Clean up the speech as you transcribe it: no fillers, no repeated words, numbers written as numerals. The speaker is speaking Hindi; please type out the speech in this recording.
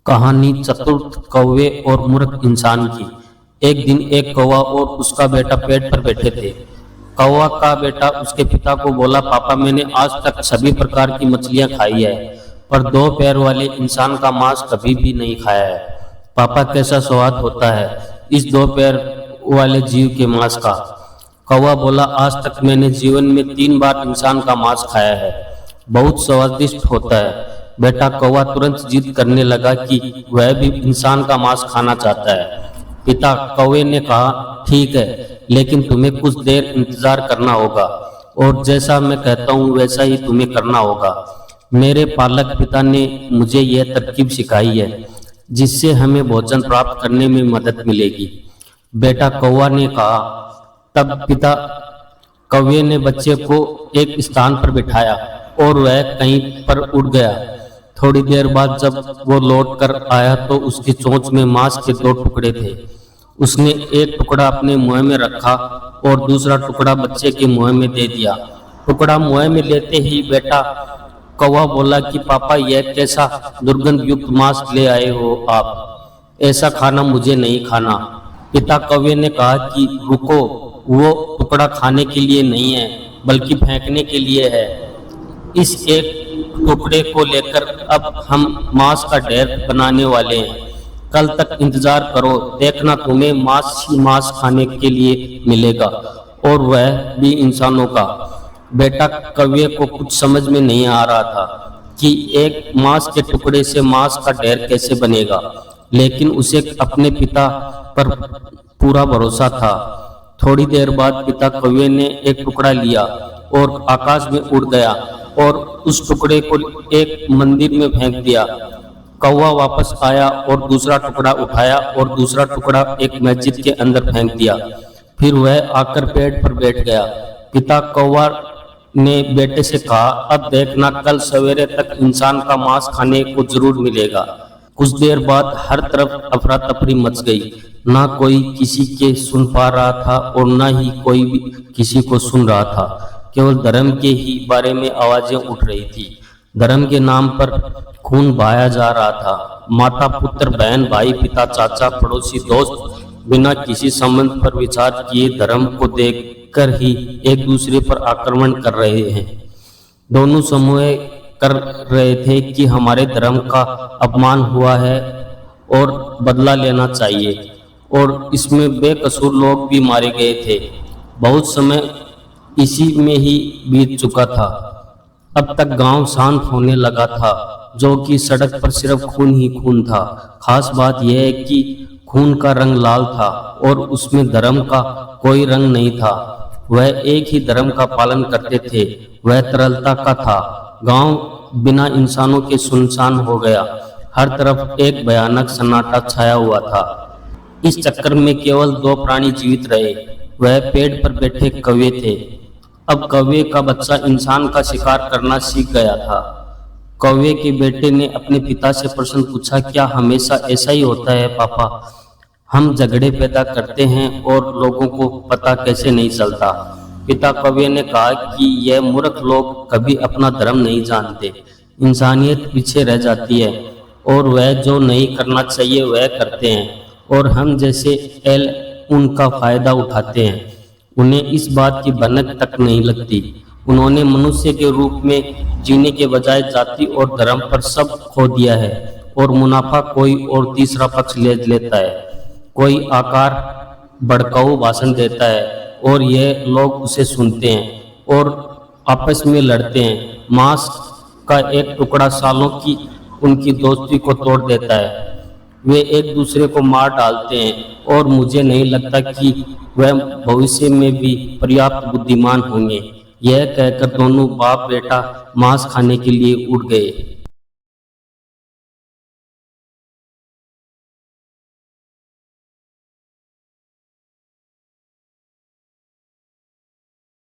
कहानी चतुर्थ कौवे और मूर्ख इंसान की। एक दिन एक कौवा और उसका बेटा पेड़ पर बैठे थे। कौवा का बेटा उसके पिता को बोला, पापा मैंने आज तक सभी प्रकार की मछलियां खाई है, पर दो पैर वाले इंसान का मांस कभी भी नहीं खाया है। पापा कैसा स्वाद होता है इस दो पैर वाले जीव के मांस का। कौवा बोला, आज तक मैंने जीवन में 3 बार इंसान का मांस खाया है, बहुत स्वादिष्ट होता है। बेटा कौवा तुरंत जिद करने लगा कि वह भी इंसान का मांस खाना चाहता है। पिता कौवे ने कहा, ठीक है, लेकिन तुम्हें कुछ देर इंतजार करना होगा और जैसा मैं कहता हूँ वैसा ही तुम्हें करना होगा। मेरे पालक पिता ने मुझे यह तरकीब सिखाई है जिससे हमें भोजन प्राप्त करने में मदद मिलेगी। बेटा कौवा ने कहा। तब पिता कौवे ने बच्चे को एक स्थान पर बिठाया और वह कहीं पर उड़ गया। थोड़ी देर बाद जब वो लौट कर आया तो उसकी चोंच में मांस के 2 टुकड़े थे। उसने एक टुकड़ा अपने मुंह में रखा और दूसरा टुकड़ा बच्चे के मुंह में दे दिया। टुकड़ा मुंह में लेते ही बेटा कौवा बोला कि पापा यह कैसा दुर्गंध युक्त मांस ले आए हो आप, ऐसा खाना मुझे नहीं खाना। पिता कौवे ने कहा कि रुको, वो टुकड़ा खाने के लिए नहीं है बल्कि फेंकने के लिए है। इस एक टुकड़े को लेकर अब हम मांस का ढेर बनाने वाले हैं। कल तक इंतजार करो, देखना तुम्हें मांस ही मांस खाने के लिए मिलेगा, और वह भी इंसानों का। बेटा कौवे को कुछ समझ में नहीं आ रहा था कि एक मांस के टुकड़े से मांस का ढेर कैसे बनेगा, लेकिन उसे अपने पिता पर पूरा भरोसा था। थोड़ी देर बाद पिता कौवे ने एक टुकड़ा लिया और आकाश में उड़ गया और उस टुकड़े को एक मंदिर में फेंक दिया। कौवा वापस आया और दूसरा टुकड़ा उठाया और दूसरा टुकड़ा एक मस्जिद के अंदर फेंक दिया। फिर वह आकर पेड़ पर बैठ गया। पिता कौवा ने बेटे से कहा, अब देखना कल सवेरे तक इंसान का मांस खाने को जरूर मिलेगा। कुछ देर बाद हर तरफ अफरा तफरी मच गई। ना कोई किसी के सुन पा रहा था और ना ही कोई भी किसी को सुन रहा था। केवल धर्म के ही बारे में आवाजें उठ रही थी। धर्म के नाम पर खून बहाया जा रहा था। माता पुत्र, बहन भाई, पिता चाचा, पड़ोसी, दोस्त बिना किसी संबंध पर विचार किए धर्म को देखकर ही एक दूसरे पर आक्रमण कर रहे हैं। दोनों समूह कर रहे थे कि हमारे धर्म का अपमान हुआ है और बदला लेना चाहिए, और इसमें बेकसूर लोग भी मारे गए थे। बहुत समय इसी में ही बीत चुका था। अब तक गांव शांत होने लगा था, जो कि सड़क पर सिर्फ खून ही खून था। खास बात यह है कि खून का रंग लाल था और उसमें धर्म का कोई रंग नहीं था। वह एक ही धर्म का पालन करते थे, वह तरलता का था। गांव बिना इंसानों के सुनसान हो गया। हर तरफ एक भयानक सन्नाटा छाया हुआ था। इस चक्कर में केवल 2 प्राणी जीवित रहे। वह पेड़ पर बैठे कौवे थे। अब कौवे का बच्चा इंसान का शिकार करना सीख गया था। कौवे के बेटे ने अपने पिता से प्रश्न पूछा, क्या हमेशा ऐसा ही होता है पापा? हम झगड़े पैदा करते हैं और लोगों को पता कैसे नहीं चलता? पिता कौवे ने कहा कि यह मूर्ख लोग कभी अपना धर्म नहीं जानते। इंसानियत पीछे रह जाती है और वह जो नहीं करना चाहिए वह करते हैं, और हम जैसे एल उनका फायदा उठाते हैं। उन्हें इस बात की भनक तक नहीं लगती। उन्होंने मनुष्य के रूप में जीने के बजाय जाति और धर्म पर सब खो दिया है, और मुनाफा कोई और तीसरा पक्ष ले लेता है। कोई आकार भड़काऊ भाषण देता है और ये लोग उसे सुनते हैं और आपस में लड़ते हैं। मांस का एक टुकड़ा सालों की उनकी दोस्ती को तोड़ देता है। वे एक दूसरे को मार डालते हैं और मुझे नहीं लगता कि वह भविष्य में भी पर्याप्त बुद्धिमान होंगे। यह कहकर दोनों बाप बेटा मांस खाने के लिए उड़ गए।